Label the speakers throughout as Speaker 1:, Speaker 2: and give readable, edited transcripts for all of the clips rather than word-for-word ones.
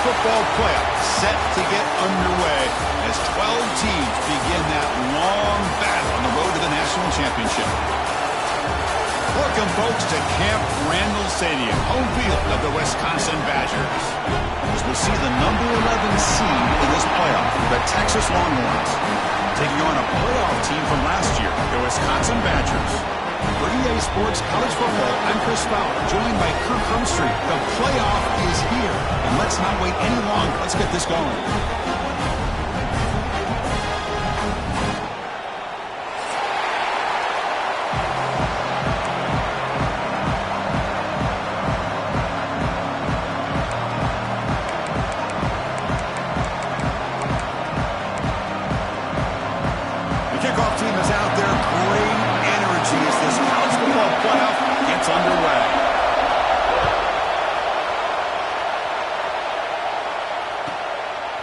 Speaker 1: football playoff set to get underway as 12 teams begin that long battle on the road to the national championship. Welcome, folks, to Camp Randall Stadium, home field of the Wisconsin Badgers. As we'll see the number 11 seed in this playoff, the Texas Longhorns, taking on a playoff team from last year, the Wisconsin Badgers. For EA Sports College Football, I'm Chris Fowler, joined by Kirk Humstreet. The playoff is here, and let's not wait any longer. Let's get this going.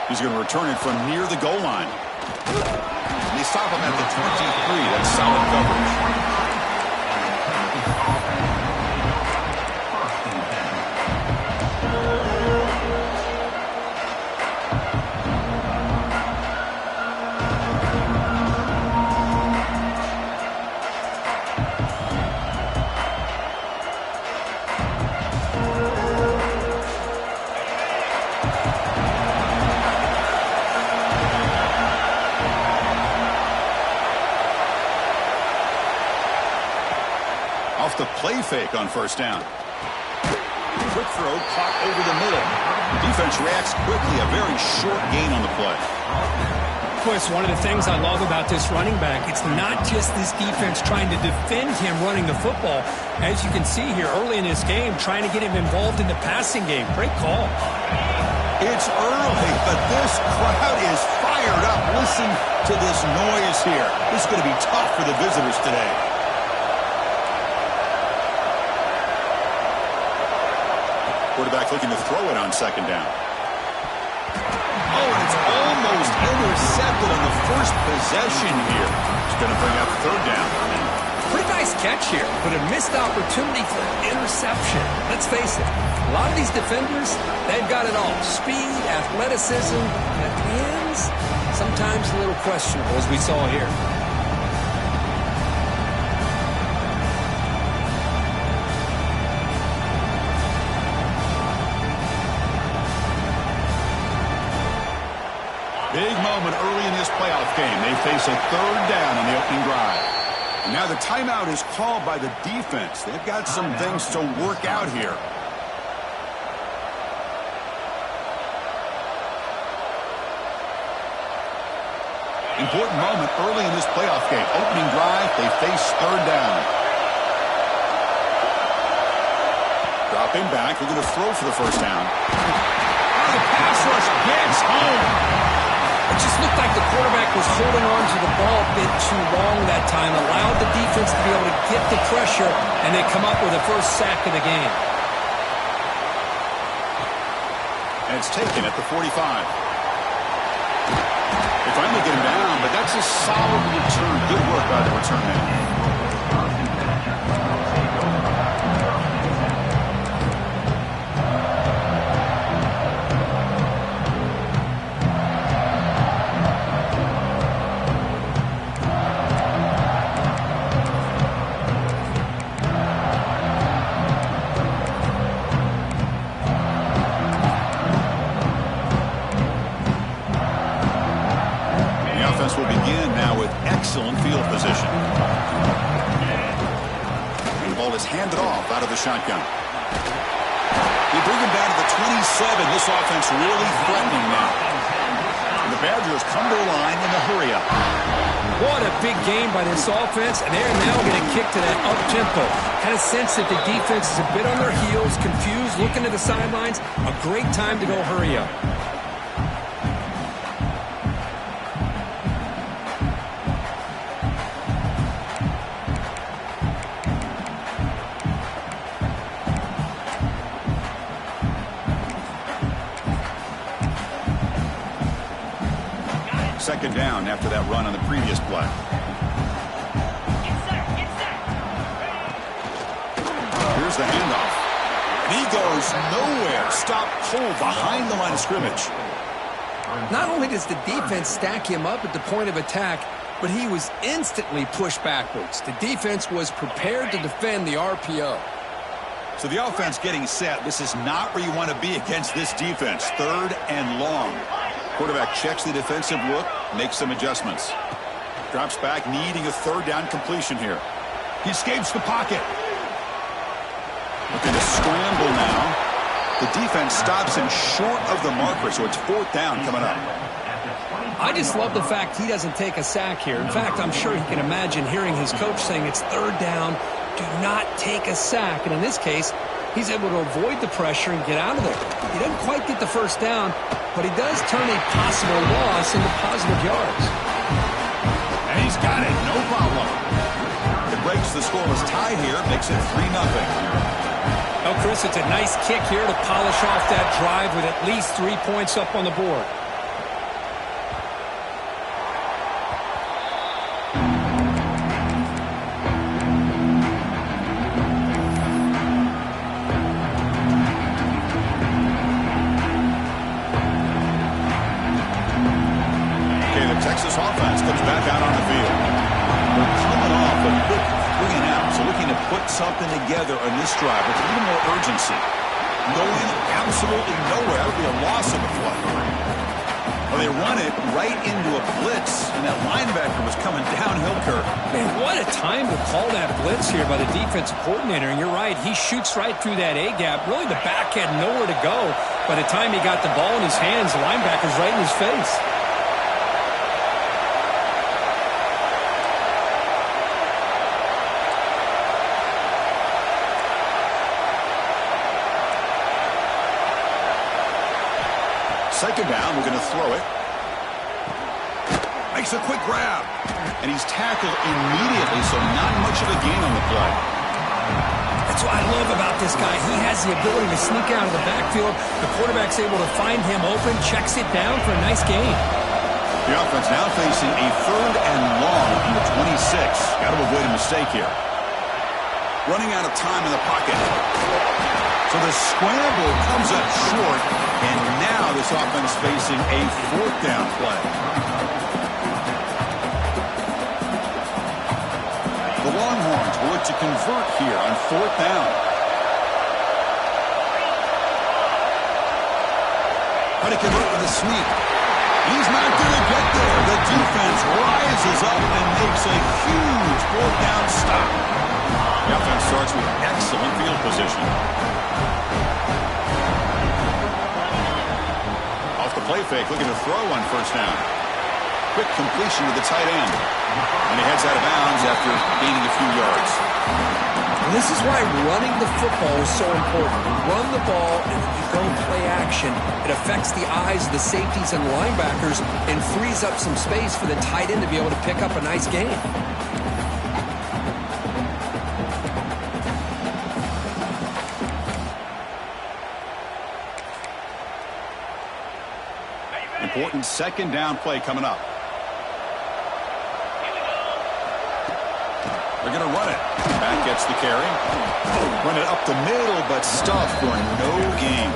Speaker 1: He's going to return it from near the goal line. And they stop him at the 23. That's solid coverage. Off the play fake on first down. Quick throw caught over the middle. Defense reacts quickly. A very short gain on the play.
Speaker 2: Of course, one of the things I love about this running back, it's not just this defense trying to defend him running the football. As you can see here early in this game, trying to get him involved in the passing game. Great call.
Speaker 1: It's early, but this crowd is fired up. Listen to this noise here. This is going to be tough for the visitors today. Quarterback looking to throw it on second down. Oh, and it's almost intercepted on the first possession here. It's going to bring up third down.
Speaker 2: Pretty nice catch here, but a missed opportunity for an interception. Let's face it, a lot of these defenders, they've got it all. Speed, athleticism, and hands, sometimes a little questionable, as we saw here.
Speaker 1: Big moment early in this playoff game. They face a third down on the opening drive. And now the timeout is called by the defense. They've got some things to work out here. Important moment early in this playoff game. Opening drive, they face third down. Dropping back, looking to throw for the first down. The pass rush gets home.
Speaker 2: It just looked like the quarterback was holding on to the ball a bit too long that time, allowed the defense to be able to get the pressure, and they come up with the first sack of the game.
Speaker 1: And it's taken at the 45. They finally get him down, but that's a solid return. Good work by the return man. Will begin now with excellent field position. And the ball is handed off out of the shotgun. They bring him down to the 27. This offense really threatening now. And the Badgers come to the line in a hurry-up.
Speaker 2: What a big game by this offense, and they're now going to kick to that up-tempo. Kind of sense that the defense is a bit on their heels, confused, looking to the sidelines. A great time to go hurry up.
Speaker 1: Second down after that run on the previous play. Here's the handoff. And He goes nowhere. Stop cold behind the line of scrimmage.
Speaker 2: Not only does the defense stack him up at the point of attack, but he was instantly pushed backwards. The defense was prepared to defend the RPO.
Speaker 1: So the offense getting set. This is not where you want to be against this defense. 3rd and long. Quarterback checks the defensive look, makes some adjustments. Drops back, needing a 3rd down completion here. He escapes the pocket. Looking to scramble now. The defense stops him short of the marker, so it's 4th down coming up.
Speaker 2: I just love the fact he doesn't take a sack here. In fact, I'm sure he can imagine hearing his coach saying it's 3rd down, do not take a sack. And in this case, he's able to avoid the pressure and get out of there. He doesn't quite get the 1st down, but he does turn a possible loss into positive yards.
Speaker 1: And he's got it, no problem. It breaks the scoreless tie here, makes it 3-0.
Speaker 2: Oh, Chris, it's a nice kick here to polish off that drive with at least 3 points up on the board.
Speaker 1: Okay, the Texas offense comes back out on the field. They're coming off a quick 3 and out, so looking to put something together on this drive with a little more urgency. Going absolutely nowhere. That would be a loss of a play. Well, they run it right into a blitz, and that linebacker was coming downhill, Kirk.
Speaker 2: Man, what a time to call that blitz here by the defensive coordinator. And you're right, he shoots right through that A-gap. Really, the back had nowhere to go. By the time he got the ball in his hands, the linebacker's right in his face.
Speaker 1: Second down, we're going to throw it. Makes a quick grab. And he's tackled immediately, so not much of a gain on the play.
Speaker 2: That's what I love about this guy. He has the ability to sneak out of the backfield. The quarterback's able to find him open, checks it down for a nice gain.
Speaker 1: The offense now facing a 3rd and long on the 26. Got to avoid a mistake here. Running out of time in the pocket. So the scramble comes up short, and now this offense facing a 4th down play. The Longhorns will look to convert here on 4th down. But he convert with a sneak. He's not going to get there. The defense rises up and makes a huge 4th down stop. The offense starts with excellent field position. Off the play fake, looking to throw on 1st down. Quick completion to the tight end. And he heads out of bounds after gaining a few yards.
Speaker 2: And this is why running the football is so important. You run the ball and then you go play action. It affects the eyes of the safeties and linebackers and frees up some space for the tight end to be able to pick up a nice gain.
Speaker 1: Important 2nd down play coming up. They're going to run it. Back gets the carry. Run it up the middle, but stuffed for no gain.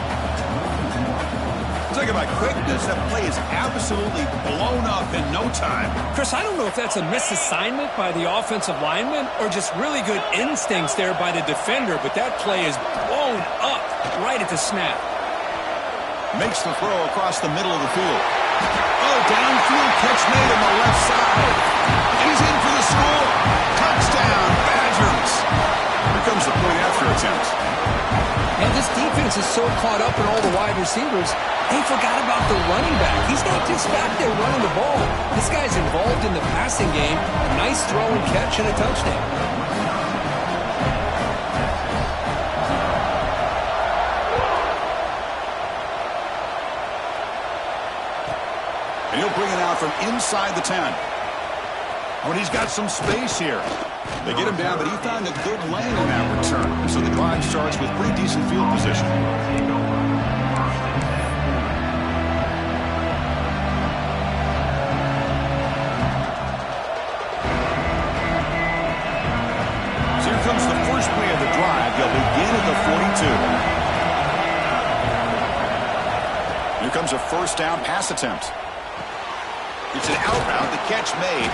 Speaker 1: Talk about quickness. That play is absolutely blown up in no time.
Speaker 2: Chris, I don't know if that's a misassignment by the offensive lineman or just really good instincts there by the defender, but that play is blown up right at the snap.
Speaker 1: Makes the throw across the middle of the field. Oh, downfield catch made on the left side. He's in for the score. Touchdown, Badgers. Here comes the point after attempt.
Speaker 2: And this defense is so caught up in all the wide receivers, they forgot about the running back. He's not just back there running the ball. This guy's involved in the passing game. A nice throw and catch and a touchdown.
Speaker 1: And he'll bring it out from inside the 10. Oh, and he's got some space here. They get him down, but he found a good lane on that return. So the drive starts with pretty decent field position. So here comes the first play of the drive. They'll begin at the 42. comes a first down pass attempt. It's an out route, the catch made.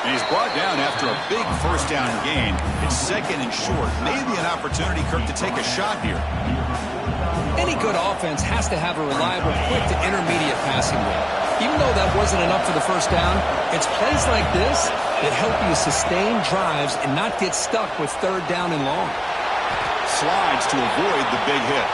Speaker 1: And he's brought down after a big first down gain. It's second and short. Maybe an opportunity, Kirk, to take a shot here.
Speaker 2: Any good offense has to have a reliable, quick to intermediate passing game. Even though that wasn't enough for the first down, it's plays like this that help you sustain drives and not get stuck with third down and long.
Speaker 1: Slides to avoid the big hit.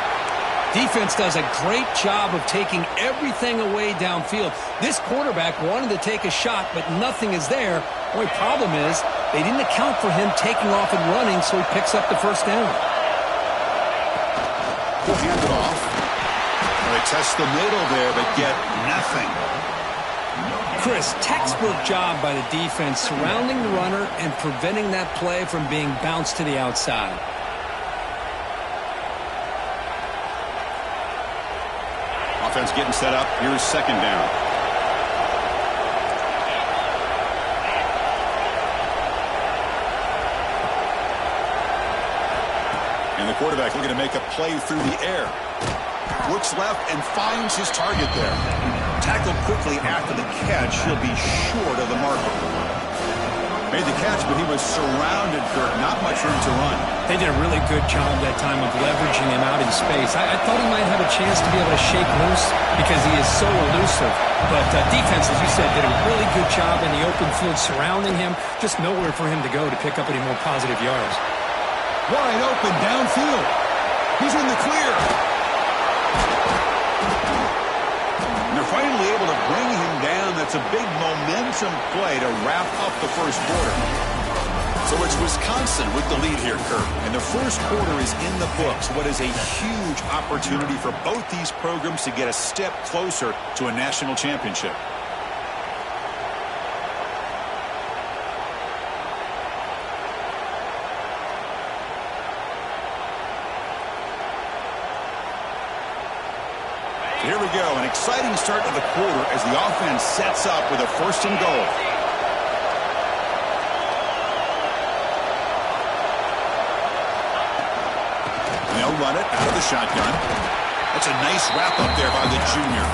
Speaker 2: Defense does a great job of taking everything away downfield. This quarterback wanted to take a shot, but nothing is there. The only problem is they didn't account for him taking off and running, so he picks up the first down.
Speaker 1: He'll hand it off. They test the middle there, but get nothing.
Speaker 2: Chris, textbook job by the defense surrounding the runner and preventing that play from being bounced to the outside.
Speaker 1: Offense getting set up. Here's second down. And the quarterback looking to make a play through the air. Looks left and finds his target there. Tackled quickly after the catch. He'll be short of the marker. Made the catch, but he was surrounded, Kirk. Not much room to run.
Speaker 2: They did a really good job that time of leveraging him out in space. I thought he might have a chance to be able to shake loose because he is so elusive. But defense, as you said, did a really good job in the open field surrounding him. Just nowhere for him to go to pick up any more positive yards.
Speaker 1: Wide open downfield. He's in the clear. And they're finally able to bring him down. That's a big momentum play to wrap up the first quarter. So it's Wisconsin with the lead here, Kirk. And the first quarter is in the books. What is a huge opportunity for both these programs to get a step closer to a national championship. Here we go, an exciting start to the quarter as the offense sets up with a first and goal. And they'll run it out of the shotgun. That's a nice wrap up there by the junior.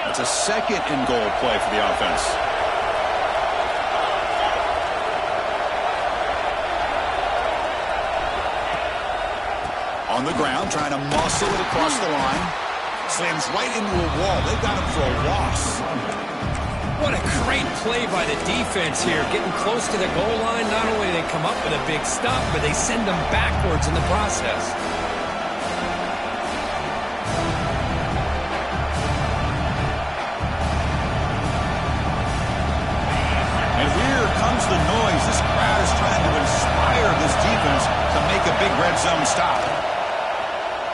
Speaker 1: It's a second and goal play for the offense. On the ground, trying to muscle it across the line. Slams right into a wall. They've got him for a loss.
Speaker 2: What a great play by the defense here. Getting close to the goal line, not only do they come up with a big stop, but they send them backwards in the process.
Speaker 1: The noise. This crowd is trying to inspire this defense to make a big red zone stop.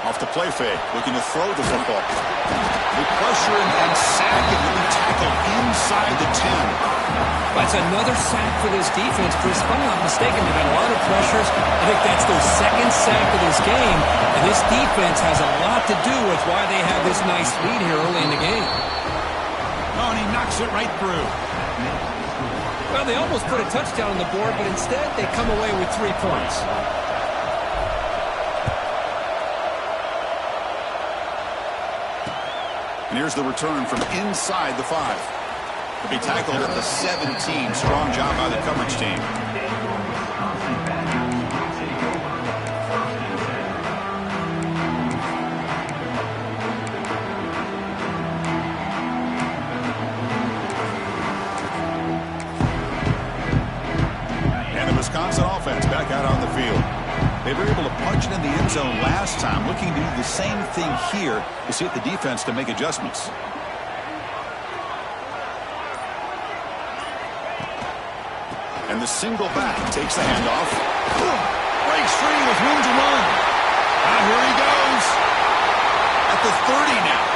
Speaker 1: Off the play fake, looking to throw the football. They pressure him and sack it, and tackled inside the 10.
Speaker 2: That's another sack for this defense. Chris, if I'm not mistaken, they've had a lot of pressures. I think that's their second sack of this game, and this defense has a lot to do with why they have this nice lead here early in the game.
Speaker 1: Oh, and he knocks it right through.
Speaker 2: Well, they almost put a touchdown on the board, but instead they come away with 3 points.
Speaker 1: And here's the return from inside the 5. To be tackled at the 17. Strong job by the coverage team. Wisconsin offense back out on the field. They were able to punch it in the end zone last time, looking to do the same thing here to see if the defense can make adjustments. And the single back takes the handoff. Breaks free with room to run. And here he goes. At the 30 now.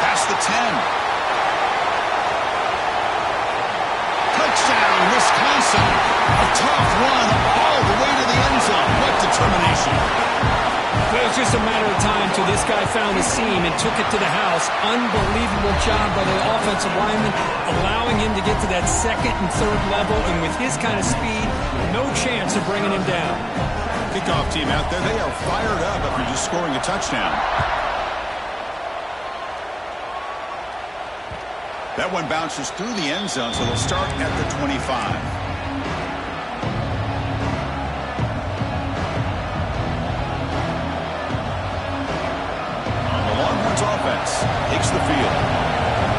Speaker 1: Past the 10. Touchdown, Wisconsin. A tough determination.
Speaker 2: Well, it was just a matter of time till this guy found the seam and took it to the house. Unbelievable job by the offensive lineman, allowing him to get to that second and third level, and with his kind of speed, no chance of bringing him down.
Speaker 1: Kickoff team out there, they are fired up after just scoring a touchdown. That one bounces through the end zone, so they'll start at the 25. Offense takes the field.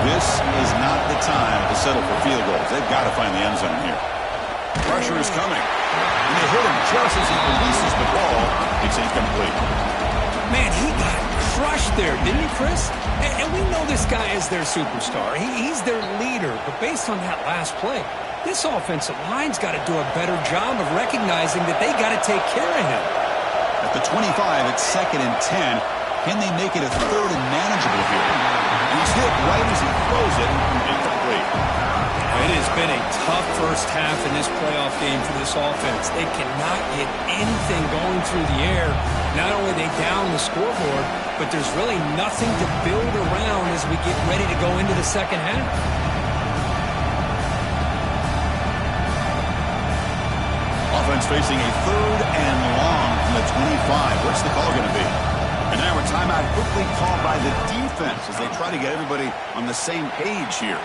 Speaker 1: This is not the time to settle for field goals. They've got to find the end zone here. Pressure is coming. And they hit him just as he releases the ball. It's incomplete.
Speaker 2: Man, he got crushed there, didn't he, Chris? And we know this guy is their superstar. He's their leader. But based on that last play, this offensive line's got to do a better job of recognizing that they got to take care of him.
Speaker 1: At the 25, it's 2nd and 10. Can they make it a 3rd and manageable here? And he's hit right as he throws it. Incomplete.
Speaker 2: It has been a tough first half in this playoff game for this offense. They cannot get anything going through the air. Not only are they down the scoreboard, but there's really nothing to build around as we get ready to go into the second half.
Speaker 1: Offense facing a 3rd and long from the 25. What's the call going to be? And now a timeout quickly called by the defense as they try to get everybody on the same page here.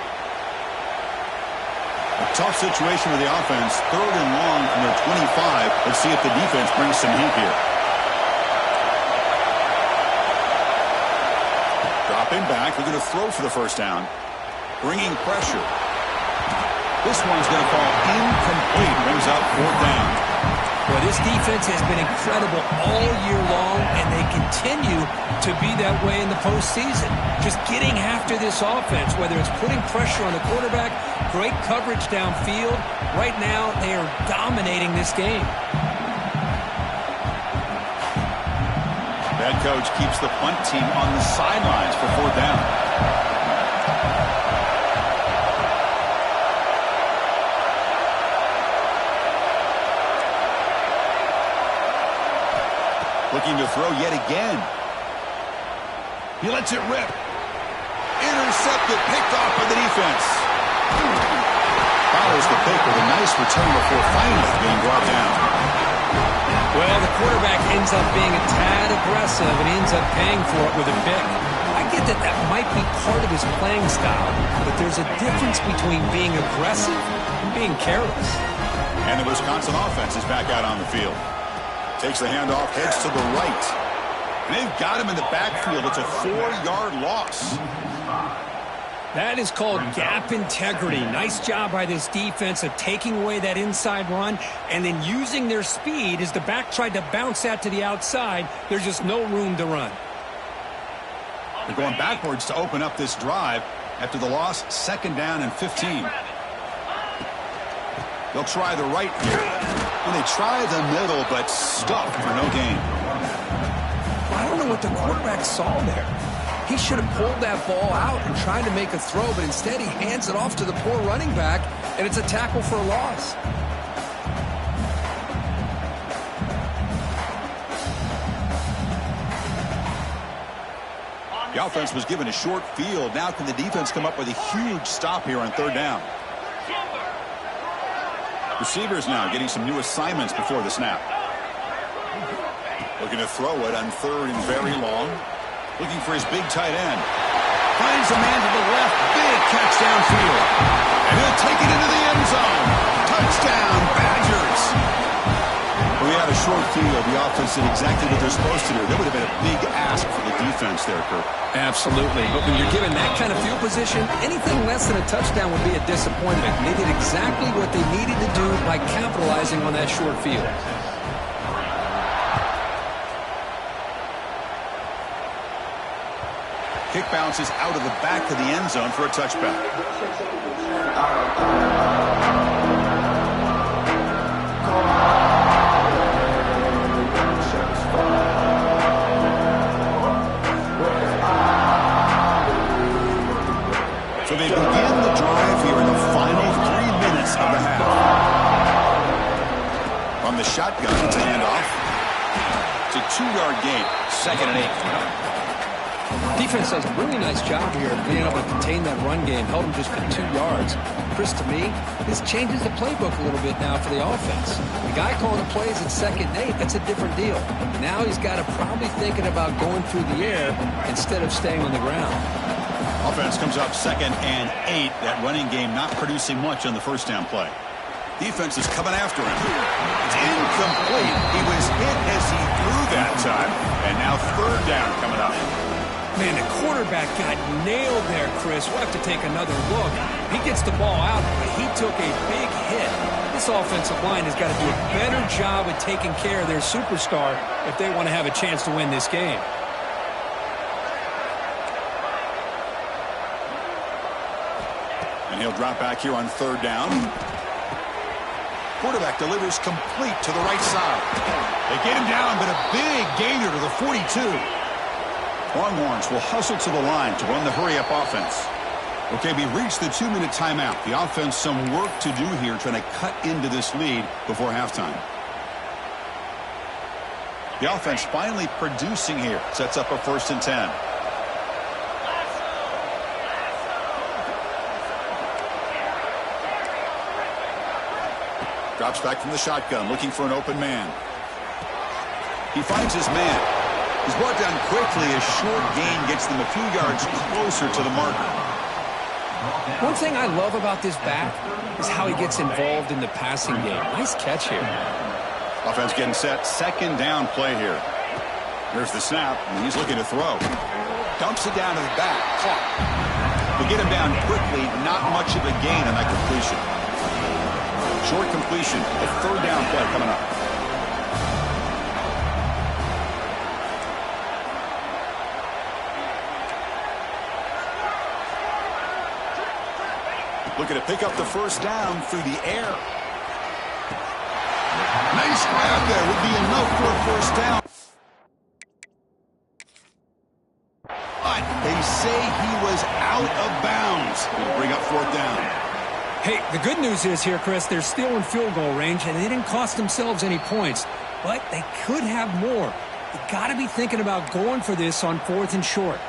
Speaker 1: A tough situation with the offense. 3rd and long from their 25. Let's see if the defense brings some heat here. Dropping back. They're going to throw for the first down. Bringing pressure. This one's going to fall incomplete. Brings up 4th down.
Speaker 2: Well, this defense has been incredible all year long, and they continue to be that way in the postseason. Just getting after this offense, whether it's putting pressure on the quarterback, great coverage downfield. Right now, they are dominating this game.
Speaker 1: Head coach keeps the punt team on the sidelines for 4th down. Looking to throw yet again. He lets it rip. Intercepted, picked off by the defense. Follows the pick with a nice return before finally being brought down.
Speaker 2: Well, the quarterback ends up being a tad aggressive and ends up paying for it with a pick. I get that might be part of his playing style, but there's a difference between being aggressive and being careless.
Speaker 1: And the Wisconsin offense is back out on the field. Takes the handoff, heads to the right. And they've got him in the backfield. It's a 4-yard loss.
Speaker 2: That is called gap integrity. Nice job by this defense of taking away that inside run and then using their speed as the back tried to bounce that to the outside. There's just no room to run.
Speaker 1: They're going backwards to open up this drive after the loss. 2nd down and 15. They'll try the right here. And they try the middle, but stuck for no gain.
Speaker 2: I don't know what the quarterback saw there. He should have pulled that ball out and tried to make a throw, but instead he hands it off to the poor running back, and it's a tackle for a loss.
Speaker 1: The offense was given a short field. Now can the defense come up with a huge stop here on 3rd down? Receivers now getting some new assignments before the snap. Looking to throw it on 3rd and very long. Looking for his big tight end. Finds a man to the left. Big catch downfield. And he'll take it into the end zone. Touchdown, Badgers. We had a short field. The offense did exactly what they're supposed to do. That would have been a big ask for the defense there, Kirk.
Speaker 2: Absolutely. But when you're given that kind of field position, anything less than a touchdown would be a disappointment. They did exactly what they needed to do by capitalizing on that short field.
Speaker 1: Kick bounces out of the back of the end zone for a touchback. So they begin the drive here in the final 3 minutes of the half. From the shotgun, it's a handoff. 2-yard gain. 2nd and 8.
Speaker 2: Defense does a really nice job here of being able to contain that run game. Held him just for 2 yards. Chris, to me, this changes the playbook a little bit now for the offense. The guy calling the plays at 2nd and 8, that's a different deal. Now he's got to probably thinking about going through the air instead of staying on the ground.
Speaker 1: Offense comes up 2nd and 8. That running game not producing much on the first down play. Defense is coming after him. It's incomplete. He was hit as he threw that time. And now 3rd down coming up.
Speaker 2: Man, the quarterback got nailed there, Chris. We'll have to take another look. He gets the ball out, but he took a big hit. This offensive line has got to do a better job of taking care of their superstar if they want to have a chance to win this game.
Speaker 1: And he'll drop back here on 3rd down. Quarterback delivers complete to the right side. They get him down, but a big gainer to the 42. Longhorns will hustle to the line to run the hurry-up offense. Okay, we reached the 2-minute timeout. The offense some work to do here trying to cut into this lead before halftime. The offense finally producing here. Sets up a 1st and 10. Drops back from the shotgun, looking for an open man. He finds his man. He's brought down quickly. A short gain gets them a few yards closer to the marker.
Speaker 2: One thing I love about this back is how he gets involved in the passing game. Nice catch here.
Speaker 1: Offense getting set. 2nd down play here. Here's the snap, and he's looking to throw. Dumps it down to the back. Caught. They get him down quickly. Not much of a gain on that completion. Short completion. A 3rd down play coming up. Looking to pick up the 1st down through the air. Nice grab there. Would be enough for a 1st down. But they say he was out of bounds. It'll bring up 4th down.
Speaker 2: Hey, the good news is here, Chris, they're still in field goal range, and they didn't cost themselves any points. But they could have more. You got to be thinking about going for this on 4th and short.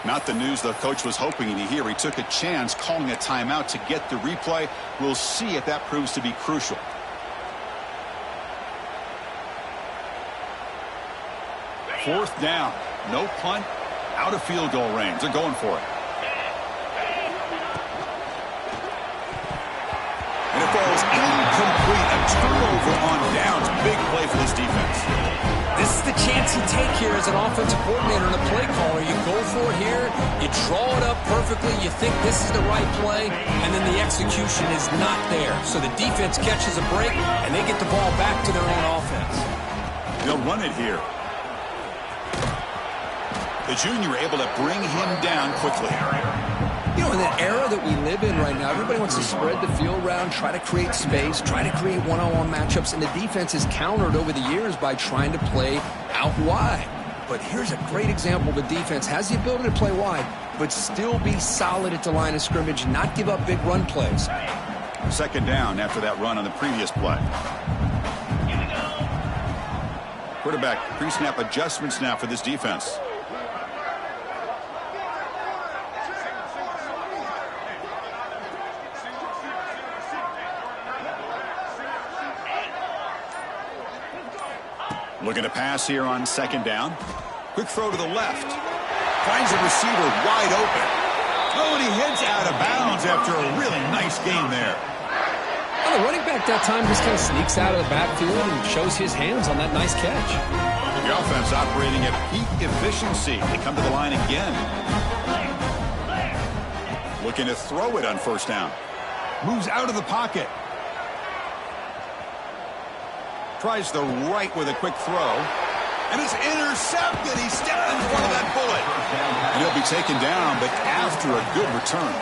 Speaker 1: Not the news the coach was hoping to hear. He took a chance calling a timeout to get the replay. We'll see if that proves to be crucial. Fourth down. No punt. Out of field goal range. They're going for it. And it falls incomplete. A turnover on downs. Big play for this defense.
Speaker 2: This is the chance you take here as an offensive coordinator and a play caller. You go for it here, you draw it up perfectly, you think this is the right play, and then the execution is not there. So the defense catches a break, and they get the ball back to their own offense.
Speaker 1: They'll run it here. The junior able to bring him down quickly.
Speaker 2: You know, in the era that we live in right now, everybody wants to spread the field around, try to create space, try to create one-on-one matchups, and the defense is countered over the years by trying to play out wide. But here's a great example of a defense has the ability to play wide, but still be solid at the line of scrimmage, not give up big run plays.
Speaker 1: 2nd down after that run on the previous play. Quarterback pre-snap adjustments now for this defense. Looking to pass here on 2nd down. Quick throw to the left. Finds a receiver wide open. Oh, and he heads out of bounds after a really nice game there.
Speaker 2: Well, the running back that time just kind of sneaks out of the backfield and shows his hands on that nice catch.
Speaker 1: The offense operating at peak efficiency. They come to the line again. Looking to throw it on 1st down. Moves out of the pocket. Tries the right with a quick throw. And it's intercepted. He stepped in front of that bullet. And he'll be taken down, but after a good return.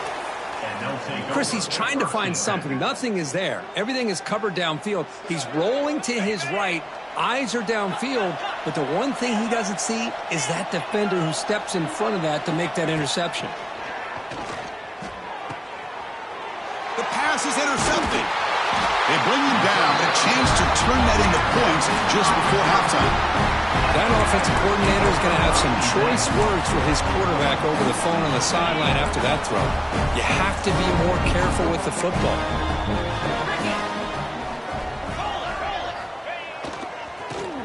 Speaker 2: Chris, he's trying to find something. Nothing is there. Everything is covered downfield. He's rolling to his right. Eyes are downfield. But the one thing he doesn't see is that defender who steps in front of that to make that interception.
Speaker 1: The pass is intercepted. They bring him down, a chance to turn that into points just before halftime.
Speaker 2: That offensive coordinator is going to have some choice words for his quarterback over the phone on the sideline after that throw. You have to be more careful with the football.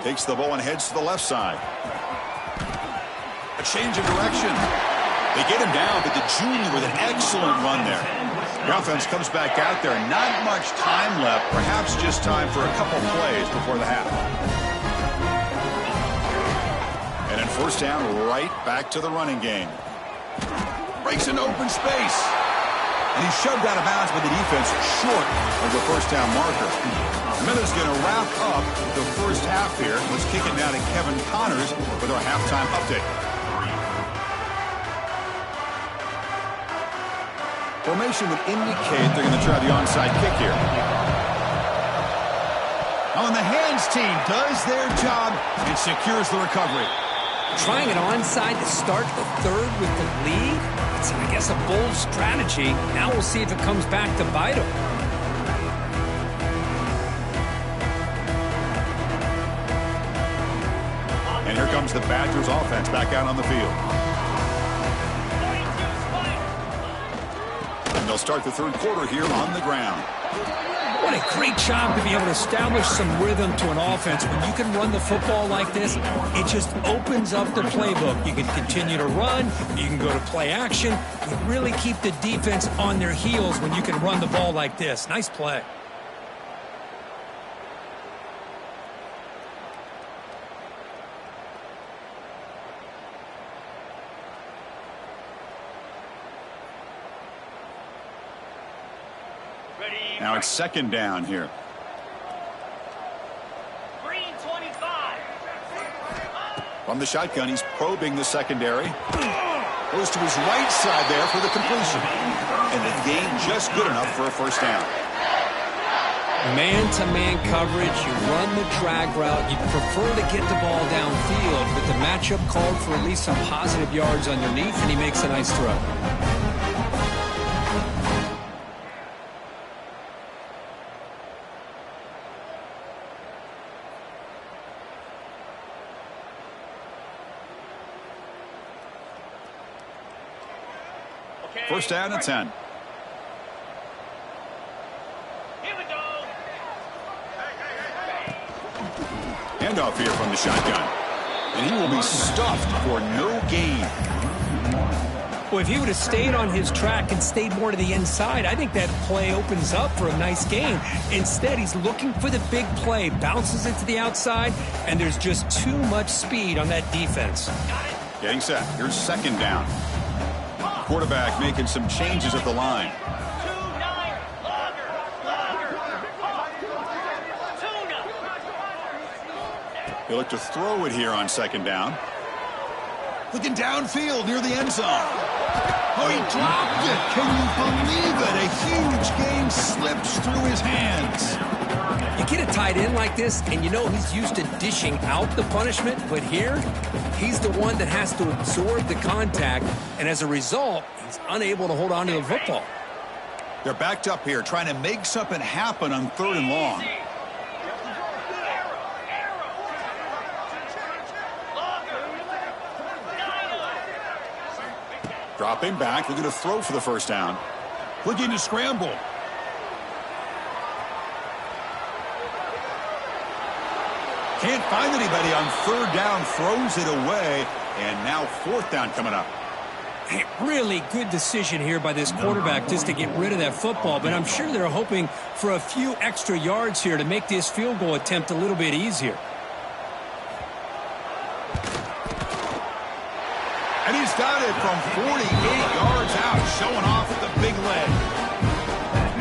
Speaker 1: Takes the ball and heads to the left side. A change of direction. They get him down, but the junior with an excellent run there. The offense comes back out there. Not much time left. Perhaps just time for a couple plays before the half. And in first down, right back to the running game. Breaks into open space. And he's shoved out of bounds by the defense short of the first down marker. Miller's going to wrap up the first half here. Let's kick it down to Kevin Connors with our halftime update. Formation would indicate they're going to try the onside kick here. On the hands team does their job and secures the recovery.
Speaker 2: Trying an onside to start the third with the lead? It's, I guess, a bold strategy. Now we'll see if it comes back to bite them.
Speaker 1: And here comes the Badgers offense back out on the field. And they'll start the third quarter here on the ground.
Speaker 2: What a great job to be able to establish some rhythm to an offense. When you can run the football like this, it just opens up the playbook. You can continue to run. You can go to play action. You really keep the defense on their heels when you can run the ball like this. Nice play.
Speaker 1: Now it's second down here.
Speaker 3: Green 25.
Speaker 1: From the shotgun, he's probing the secondary. Goes to his right side there for the completion. And the gain just good enough for a first down.
Speaker 2: Man-to-man coverage, you run the drag route. You'd prefer to get the ball downfield, but the matchup called for at least some positive yards underneath, and he makes a nice throw.
Speaker 1: First down and 10.
Speaker 3: Here we go.
Speaker 1: Handoff here from the shotgun. And he will be stuffed for no gain.
Speaker 2: Well, if he would have stayed on his track and stayed more to the inside, I think that play opens up for a nice gain. Instead, he's looking for the big play, bounces it to the outside, and there's just too much speed on that defense.
Speaker 1: Getting set. Here's second down. Quarterback making some changes at the line.
Speaker 3: 2-9. Logger. Tuna.
Speaker 1: They look to throw it here on second down. Looking downfield near the end zone. Oh, he dropped it. Can you believe it? A huge gain slips through his hands.
Speaker 2: You get a tight end like this, and you know he's used to dishing out the punishment, but here, he's the one that has to absorb the contact, and as a result, he's unable to hold on to the football.
Speaker 1: They're backed up here, trying to make something happen on third and long. Dropping back, looking to throw for the first down. Looking to scramble. Can't find anybody on third down, throws it away, and now fourth down coming up.
Speaker 2: Hey, really good decision here by this quarterback just to get rid of that football, but I'm sure they're hoping for a few extra yards here to make this field goal attempt a little bit easier.
Speaker 1: And he's got it from 48 yards out, showing off the big leg.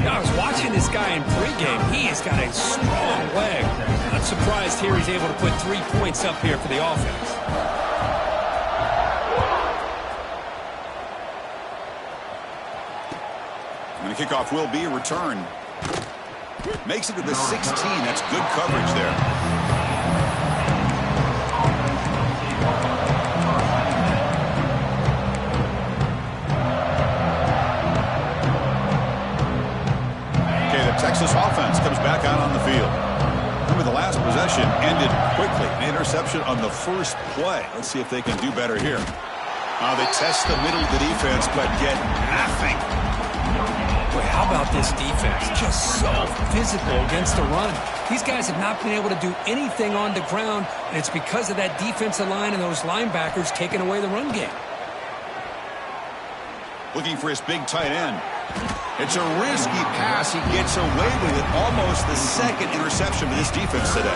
Speaker 2: I was watching this guy in pregame. He has got a strong leg. Not surprised here he's able to put 3 points up here for the offense.
Speaker 1: And the kickoff will be a return. Makes it to the 16. That's good coverage there. Texas offense comes back out on the field. Remember, the last possession ended quickly. An interception on the first play. Let's see if they can do better here. They test the middle of the defense, but get nothing.
Speaker 2: Boy, how about this defense? Just so physical against the run. These guys have not been able to do anything on the ground, and it's because of that defensive line and those linebackers taking away the run game.
Speaker 1: Looking for his big tight end. It's a risky pass. He gets away with it. Almost the second interception for this defense today.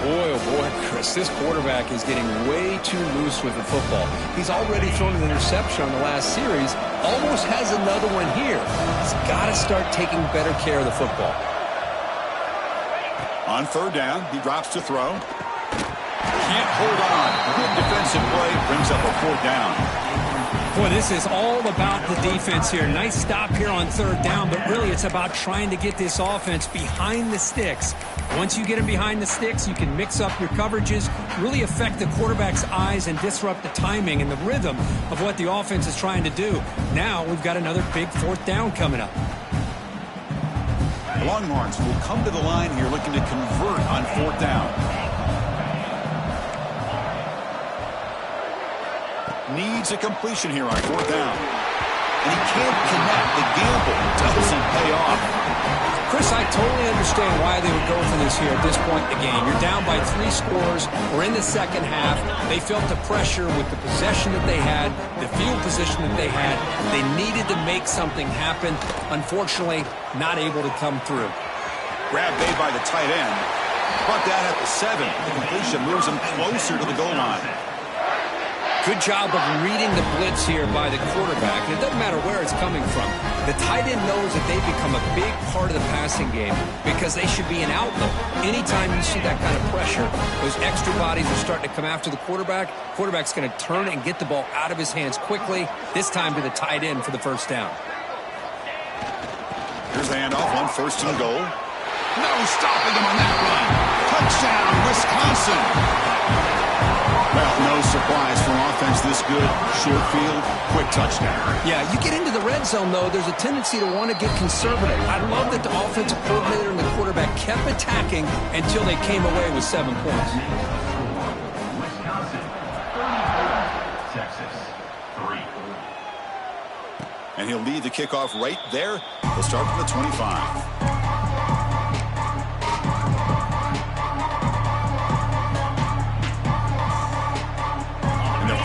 Speaker 2: Boy, oh boy, Chris, this quarterback is getting way too loose with the football. He's already thrown an interception on the last series. Almost has another one here. He's got to start taking better care of the football.
Speaker 1: On third down, he drops to throw. Can't hold on. Good defensive play brings up a fourth down.
Speaker 2: Boy, this is all about the defense here. Nice stop here on third down, but really it's about trying to get this offense behind the sticks. Once you get them behind the sticks, you can mix up your coverages, really affect the quarterback's eyes and disrupt the timing and the rhythm of what the offense is trying to do. Now we've got another big fourth down coming up.
Speaker 1: The Longhorns will come to the line here looking to convert on fourth down. Needs a completion here on fourth down. And he can't connect. The gamble doesn't pay off.
Speaker 2: Chris, I totally understand why they would go for this here at this point in the game. You're down by 3 scores. We're in the second half. They felt the pressure with the possession that they had, the field position that they had. They needed to make something happen. Unfortunately, not able to come through.
Speaker 1: Grab made by the tight end. Brought down at the 7. The completion moves him closer to the goal line.
Speaker 2: Good job of reading the blitz here by the quarterback. And it doesn't matter where it's coming from. The tight end knows that they become a big part of the passing game because they should be an outlet. Anytime you see that kind of pressure, those extra bodies are starting to come after the quarterback. Quarterback's going to turn and get the ball out of his hands quickly, this time to the tight end for the first down.
Speaker 1: Here's the handoff on first and goal. No stopping him on that run. Touchdown, Wisconsin. Well, no surprise for an offense this good. Short field, quick touchdown.
Speaker 2: Yeah, you get into the red zone, though, there's a tendency to want to get conservative. I love that the offensive coordinator and the quarterback kept attacking until they came away with 7 points.
Speaker 4: Wisconsin, 34, Texas, 3.
Speaker 1: And he'll lead the kickoff right there. He'll start from the 25.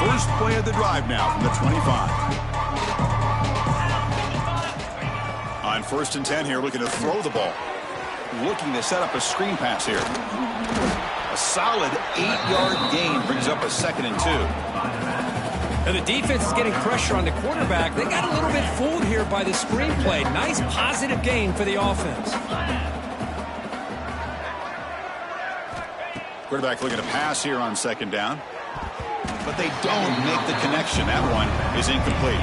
Speaker 1: First play of the drive now from the 25. On first and 10 here, looking to throw the ball. Looking to set up a screen pass here. A solid 8-yard gain brings up a 2nd and 2.
Speaker 2: Now the defense is getting pressure on the quarterback. They got a little bit fooled here by the screen play. Nice positive gain for the offense.
Speaker 1: Quarterback looking to pass here on 2nd down. But they don't make the connection. That one is incomplete.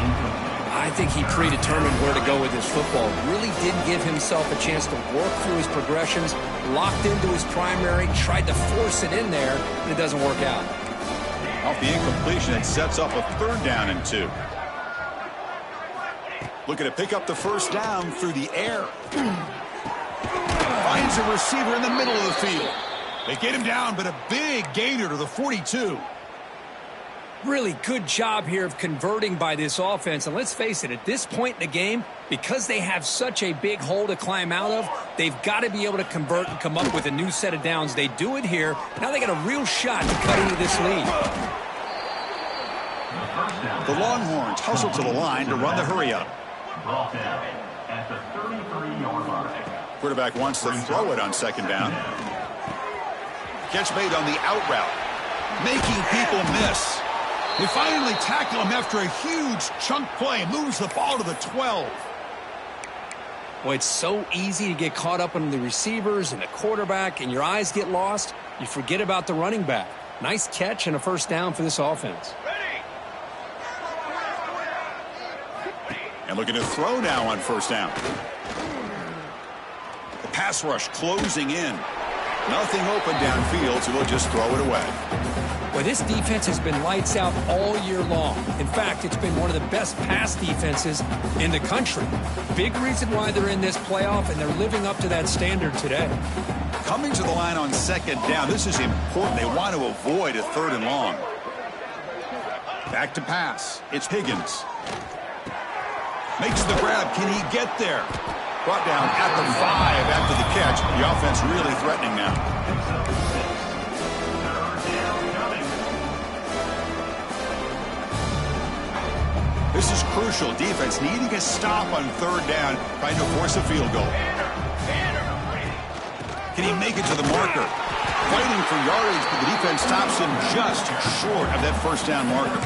Speaker 2: I think he predetermined where to go with his football. Really did give himself a chance to work through his progressions, locked into his primary, tried to force it in there, and it doesn't work out.
Speaker 1: Off the incompletion, it sets up a 3rd down and 2. Looking to pick up the first down through the air. Finds a receiver in the middle of the field. They get him down, but a big gainer to the 42.
Speaker 2: Really good job here of converting by this offense. And let's face it, at this point in the game, because they have such a big hole to climb out of, they've got to be able to convert and come up with a new set of downs. They do it here. Now they got a real shot to cut into this lead.
Speaker 1: The Longhorns hustle to the line to run the hurry-up.
Speaker 4: Ball down at the 33-yard line.
Speaker 1: Quarterback wants to throw it on 2nd down. Catch made on the out route, making people miss. They finally tackle him after a huge chunk play. Moves the ball to the 12.
Speaker 2: Boy, it's so easy to get caught up on the receivers and the quarterback, and your eyes get lost. You forget about the running back. Nice catch and a first down for this offense.
Speaker 1: And looking to throw now on 1st down. The pass rush closing in. Nothing open downfield, so they'll just throw it away.
Speaker 2: Well, this defense has been lights out all year long. In fact, it's been one of the best pass defenses in the country. Big reason why they're in this playoff, and they're living up to that standard today.
Speaker 1: Coming to the line on second down, this is important. They want to avoid a 3rd and long. Back to pass. It's Higgins. Makes the grab. Can he get there? Brought down at the 5 after the catch. The offense really threatening now. This is crucial. Defense needing a stop on 3rd down, trying to force a field goal. Can he make it to the marker? Fighting for yardage, but the defense stops him just short of that 1st down marker.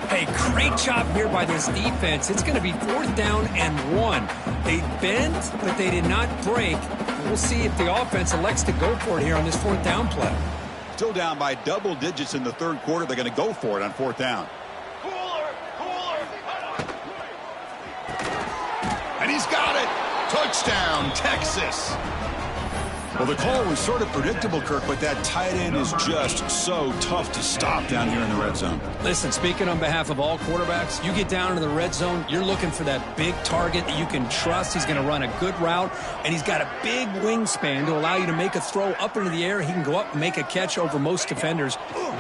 Speaker 2: Hey, great job here by this defense. It's going to be 4th down and 1. They bent, but they did not break. We'll see if the offense elects to go for it here on this 4th down play.
Speaker 1: Still down by double digits in the 3rd quarter. They're going to go for it on 4th down. And he's got it. Touchdown, Texas. Well, the call was sort of predictable, Kirk, but that tight end is just so tough to stop down here in the red zone.
Speaker 2: Listen, speaking on behalf of all quarterbacks, you get down into the red zone, you're looking for that big target that you can trust. He's going to run a good route, and he's got a big wingspan to allow you to make a throw up into the air. He can go up and make a catch over most defenders.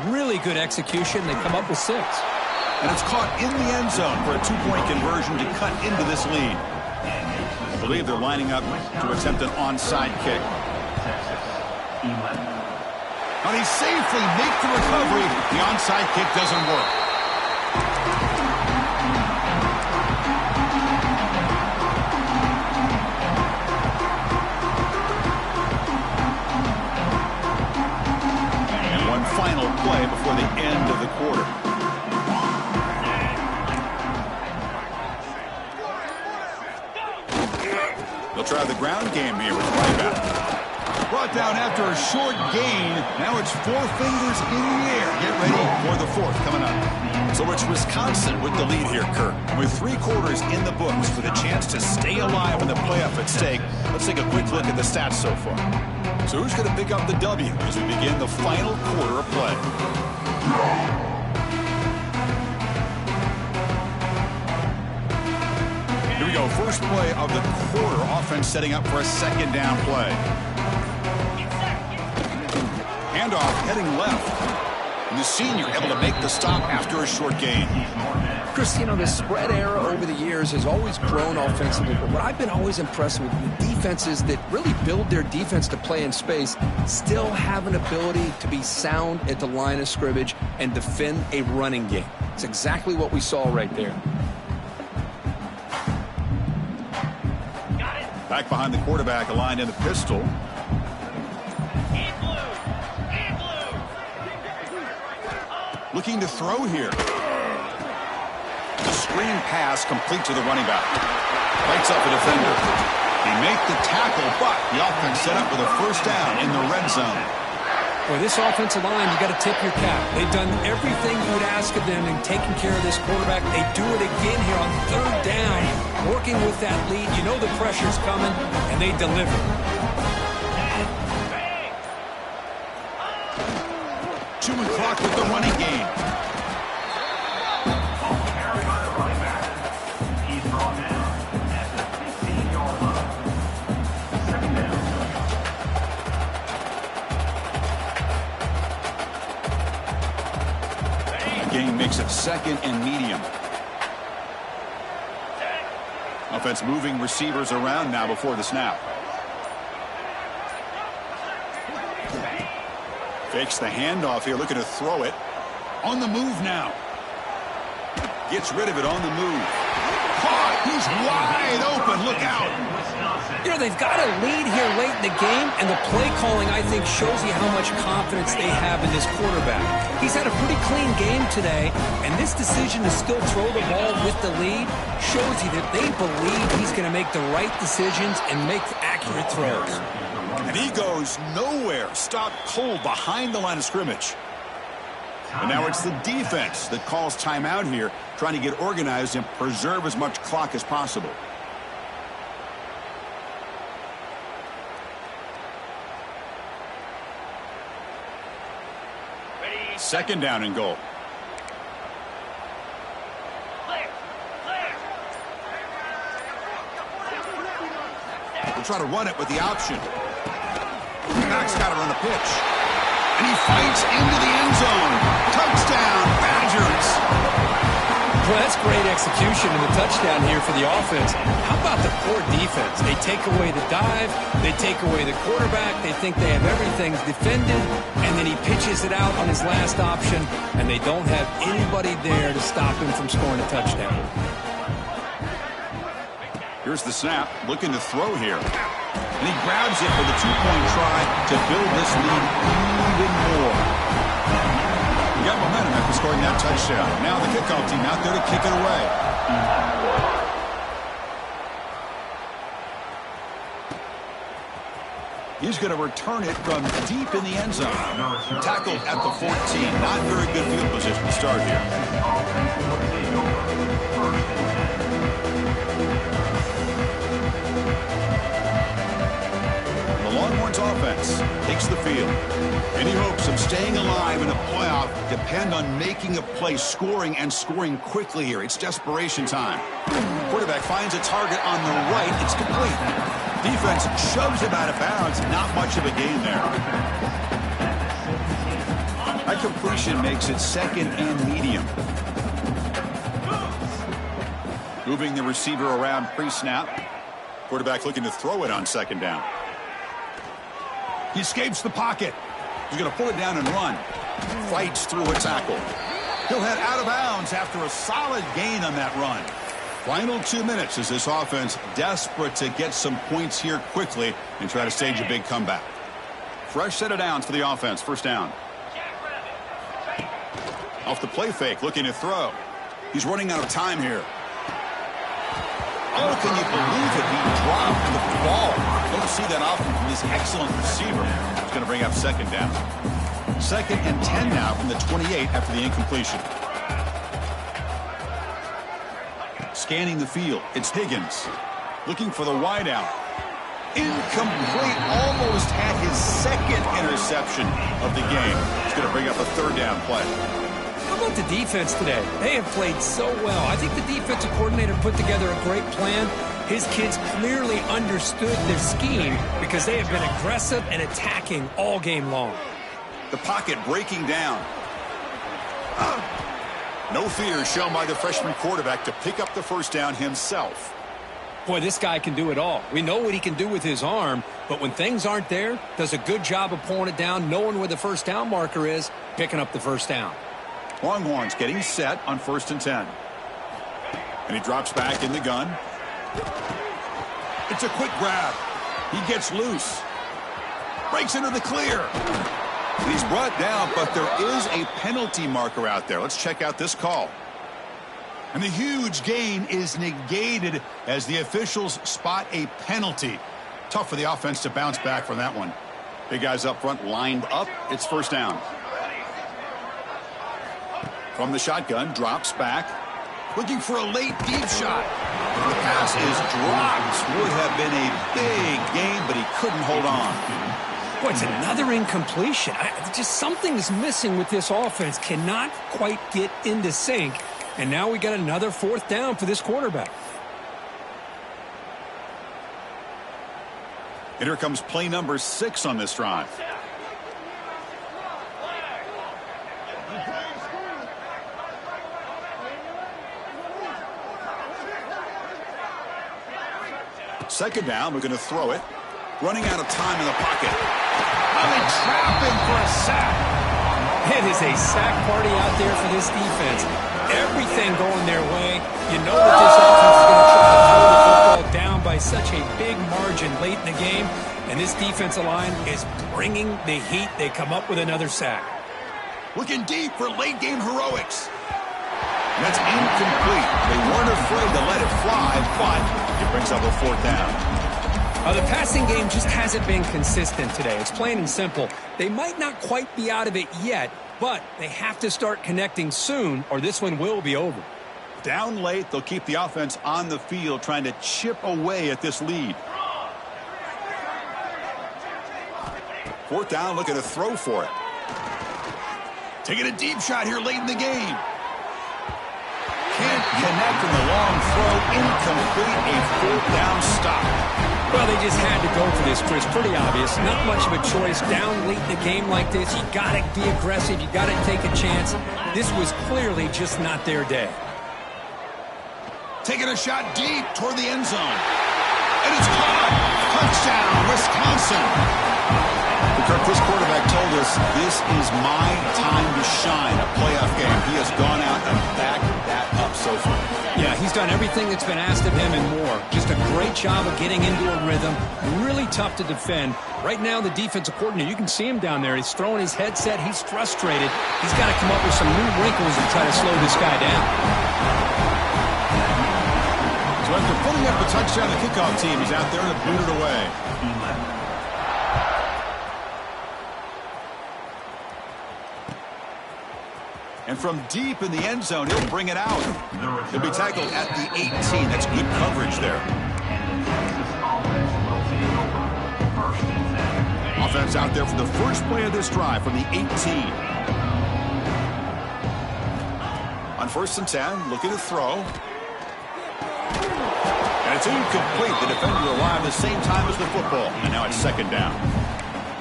Speaker 2: Really good execution. They come up with 6.
Speaker 1: And it's caught in the end zone for a 2-point conversion to cut into this lead. I believe they're lining up to attempt an onside kick. And he safely makes the recovery. The onside kick doesn't work. And one final play before the end of the quarter. They'll try the ground game here with right back. Brought down after a short gain. Now it's 4 fingers in the air. Get ready for the 4th coming up. So it's Wisconsin with the lead here, Kirk. With 3 quarters in the books with a chance to stay alive in the playoff at stake. Let's take a quick look at the stats so far. So who's going to pick up the W as we begin the final quarter of play? Here we go. First play of the quarter. Offense setting up for a 2nd down play. Handoff heading left. And the senior able to make the stop after a short gain.
Speaker 2: Chris, you know, the spread era over the years has always grown offensively, but what I've been always impressed with defenses that really build their defense to play in space still have an ability to be sound at the line of scrimmage and defend a running game. It's exactly what we saw right there.
Speaker 1: Back behind the quarterback, aligned in the pistol. Looking to throw here. The screen pass complete to the running back. Breaks up a defender. He made the tackle, but the offense set up with a 1st down in the red zone.
Speaker 2: Boy, this offensive line, you got to tip your cap. They've done everything you would ask of them in taking care of this quarterback. They do it again here on 3rd down, working with that lead. You know the pressure's coming, and they deliver.
Speaker 1: 2 o'clock with the running game. The game makes it 2nd and medium. Offense moving receivers around now before the snap. Fakes the handoff here, looking to throw it. On the move now. Gets rid of it on the move. Caught! He's wide open. Look out.
Speaker 2: You know, they've got a lead here late in the game, and the play calling, I think, shows you how much confidence they have in this quarterback. He's had a pretty clean game today, and this decision to still throw the ball with the lead shows you that they believe he's going to make the right decisions and make accurate throws.
Speaker 1: And he goes nowhere. Stopped cold behind the line of scrimmage. And now it's the defense that calls timeout here, trying to get organized and preserve as much clock as possible. Second down and goal. We'll try to run it with the option. Back's got to run the pitch. And he fights into the end zone. Touchdown, Badgers.
Speaker 2: Well, that's great execution in the touchdown here for the offense. How about the poor defense? They take away the dive. They take away the quarterback. They think they have everything defended. And then he pitches it out on his last option. And they don't have anybody there to stop him from scoring a touchdown.
Speaker 1: Here's the snap. Looking to throw here. And he grabs it for the two-point try to build this lead even more. He got momentum after scoring that touchdown. Now the kickoff team out there to kick it away. He's going to return it from deep in the end zone. Tackled at the 14. Not very good field position to start here. Longhorns offense takes the field. Any hopes of staying alive in a playoff depend on making a play, scoring, and scoring quickly here. It's desperation time. Quarterback finds a target on the right. It's complete. Defense shoves him out of bounds. Not much of a gain there. That completion makes it second and medium. Moving the receiver around pre-snap. Quarterback looking to throw it on second down. He escapes the pocket. He's going to pull it down and run. Fights through a tackle. He'll head out of bounds after a solid gain on that run. Final 2 minutes as this offense desperate to get some points here quickly and try to stage a big comeback. Fresh set of downs for the offense. First down. Off the play fake, looking to throw. He's running out of time here. Oh, can you believe it? He dropped the ball. Don't see that often from this excellent receiver. He's going to bring up second down. Second and 10 now from the 28 after the incompletion. Scanning the field. It's Higgins. Looking for the wideout. Incomplete. Almost had his second interception of the game. He's going to bring up a third down play.
Speaker 2: How about the defense today? They have played so well. I think the defensive coordinator put together a great plan. His kids clearly understood their scheme because they have been aggressive and attacking all game long.
Speaker 1: The pocket breaking down. No fear shown by the freshman quarterback to pick up the first down himself.
Speaker 2: Boy, this guy can do it all. We know what he can do with his arm, but when things aren't there, does a good job of pulling it down, knowing where the first down marker is, picking up the first down.
Speaker 1: Longhorns getting set on 1st and 10. And he drops back in the gun. It's a quick grab. He gets loose. Breaks into the clear. And he's brought down, but there is a penalty marker out there. Let's check out this call. And the huge gain is negated as the officials spot a penalty. Tough for the offense to bounce back from that one. Big guys up front lined up. It's first down. From the shotgun, drops back. Looking for a late deep shot. The pass is dropped. Would have been a big gain, but he couldn't hold on.
Speaker 2: Boy, it's another incompletion. Just something's missing with this offense. Cannot quite get into sync. And now we got another fourth down for this quarterback.
Speaker 1: And here comes play number 6 on this drive. Second down, we're going to throw it. Running out of time in the pocket. And they trap him for a sack.
Speaker 2: It is a sack party out there for this defense. Everything going their way. You know that this offense is going to try to hold the football down by such a big margin late in the game. And this defensive line is bringing the heat. They come up with another sack.
Speaker 1: Looking deep for late game heroics. And that's incomplete. They weren't afraid to let it fly, but it brings up a fourth down.
Speaker 2: The passing game just hasn't been consistent today. It's plain and simple. They might not quite be out of it yet, but they have to start connecting soon or this one will be over.
Speaker 1: Down late, they'll keep the offense on the field trying to chip away at this lead. Fourth down, looking to throw for it. Taking a deep shot here late in the game. Can't connect in the long throw. Incomplete. A fourth down stop.
Speaker 2: Well, they just had to go for this, Chris. Pretty obvious. Not much of a choice. Down late in the game like this, you got to be aggressive. You got to take a chance. This was clearly just not their day.
Speaker 1: Taking a shot deep toward the end zone. And it's caught. Touchdown, Wisconsin. Kirk, this quarterback told us this is my time to shine, a playoff game. He has gone out and backed that up so far.
Speaker 2: Yeah, he's done everything that's been asked of him and more. Just a great job of getting into a rhythm. Really tough to defend. Right now, the defensive coordinator, you can see him down there. He's throwing his headset. He's frustrated. He's got to come up with some new wrinkles and try to slow this guy down.
Speaker 1: So after putting up a touchdown, the kickoff team is out there to boot it away. And from deep in the end zone, he'll bring it out. He'll be tackled at the 18. That's good coverage there. Offense out there for the first play of this drive from the 18. On 1st and 10, looking to throw. And it's incomplete. The defender arrived at the same time as the football. And now it's 2nd down.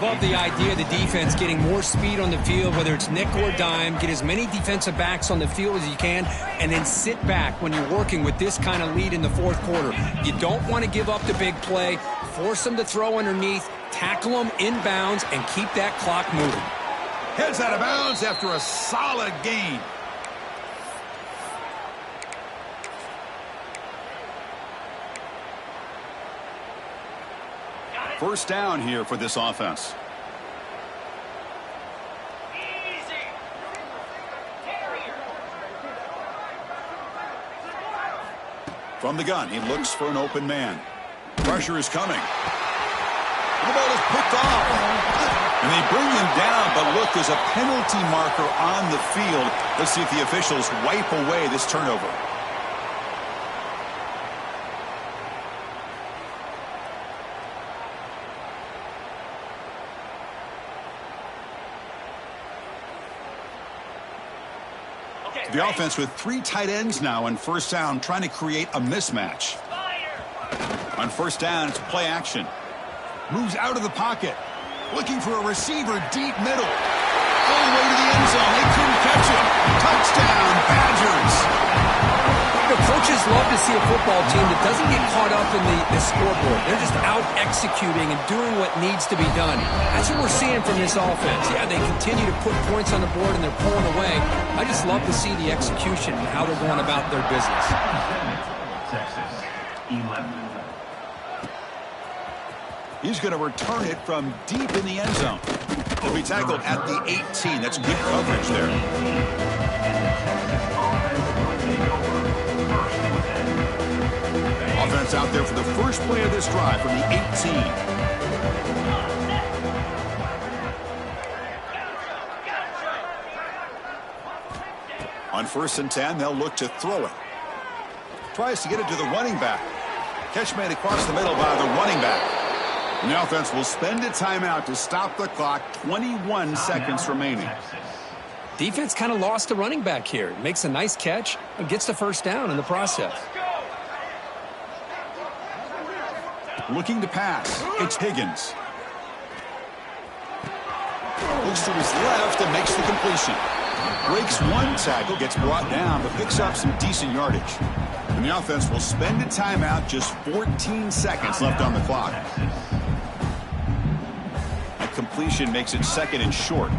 Speaker 2: Love the idea of the defense getting more speed on the field, whether it's nickel or dime. Get as many defensive backs on the field as you can, and then sit back when you're working with this kind of lead in the 4th quarter. You don't want to give up the big play. Force them to throw underneath, tackle them inbounds, and keep that clock moving.
Speaker 1: Heads out of bounds after a solid gain. First down here for this offense.
Speaker 3: Easy.
Speaker 1: From the gun, he looks for an open man. Pressure is coming. The ball is picked off. And they bring him down, but look, there's a penalty marker on the field. Let's see if the officials wipe away this turnover. The offense with 3 tight ends now on 1st down, trying to create a mismatch. On 1st down, it's play action. Moves out of the pocket. Looking for a receiver deep middle. All the way to the end zone. They couldn't catch him. Touchdown, Badgers.
Speaker 2: You know, coaches love to see a football team that doesn't get caught up in the scoreboard. They're just out executing and doing what needs to be done. That's what we're seeing from this offense. Yeah, they continue to put points on the board and they're pulling away. I just love to see the execution and how they're going about their business.
Speaker 4: Texas, 11.
Speaker 1: He's going to return it from deep in the end zone. He'll be tackled at the 18. That's good coverage there. Offense out there for the first play of this drive from the 18. On 1st and 10, they'll look to throw it. Tries to get it to the running back. Catch made across the middle by the running back. And the offense will spend a timeout to stop the clock. 21 seconds remaining.
Speaker 2: Defense kind of lost the running back here. Makes a nice catch and gets the 1st down in the process.
Speaker 1: Looking to pass. It's Higgins. Looks to his left and makes the completion. Breaks one tackle, gets brought down, but picks up some decent yardage. And the offense will spend a timeout, just 14 seconds left on the clock. That completion makes it 2nd and short.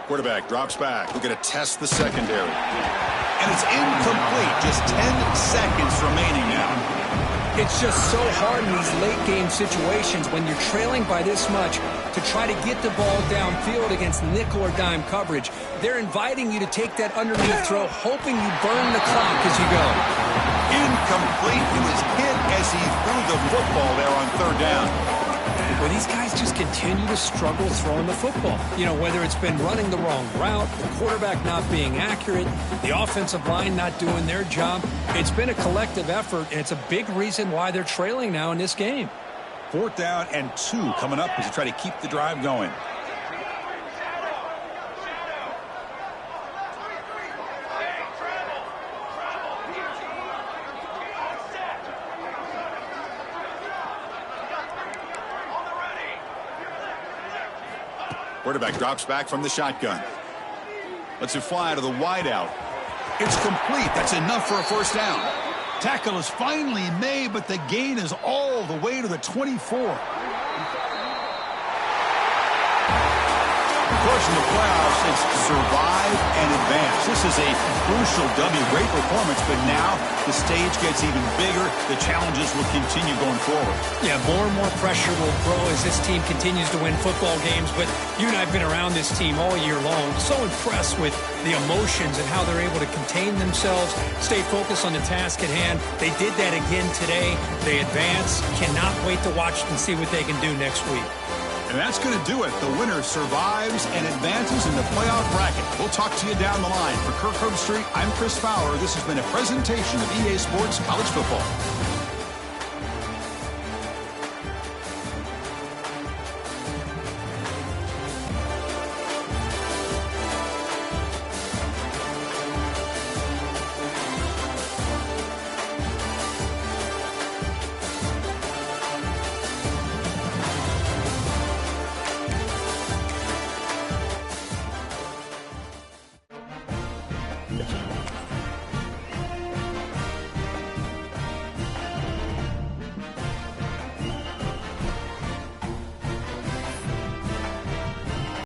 Speaker 1: Quarterback drops back. We're going to test the secondary. And it's incomplete. Just 10 seconds remaining now.
Speaker 2: It's just so hard in these late-game situations when you're trailing by this much to try to get the ball downfield against nickel or dime coverage. They're inviting you to take that underneath throw, hoping you burn the clock as you go.
Speaker 1: Incomplete. He was hit as he threw the football there on 3rd down.
Speaker 2: Well, these guys just continue to struggle throwing the football. You know, whether it's been running the wrong route, the quarterback not being accurate, the offensive line not doing their job. It's been a collective effort, and it's a big reason why they're trailing now in this game.
Speaker 1: 4th down and 2 coming up as they try to keep the drive going. Quarterback drops back from the shotgun. Lets it fly to the wideout. It's complete. That's enough for a 1st down. Tackle is finally made, but the gain is all the way to the 24. Of course, in the playoffs, it's survive and advance. This is a crucial W. Great performance, but now the stage gets even bigger. The challenges will continue going forward.
Speaker 2: Yeah, more and more pressure will grow as this team continues to win football games. But you and I have been around this team all year long. So impressed with the emotions and how they're able to contain themselves, stay focused on the task at hand. They did that again today. They advance. Cannot wait to watch and see what they can do next week.
Speaker 1: And that's going to do it. The winner survives and advances in the playoff bracket. We'll talk to you down the line. For Kirk Herbstreit, I'm Chris Fowler. This has been a presentation of EA Sports College Football.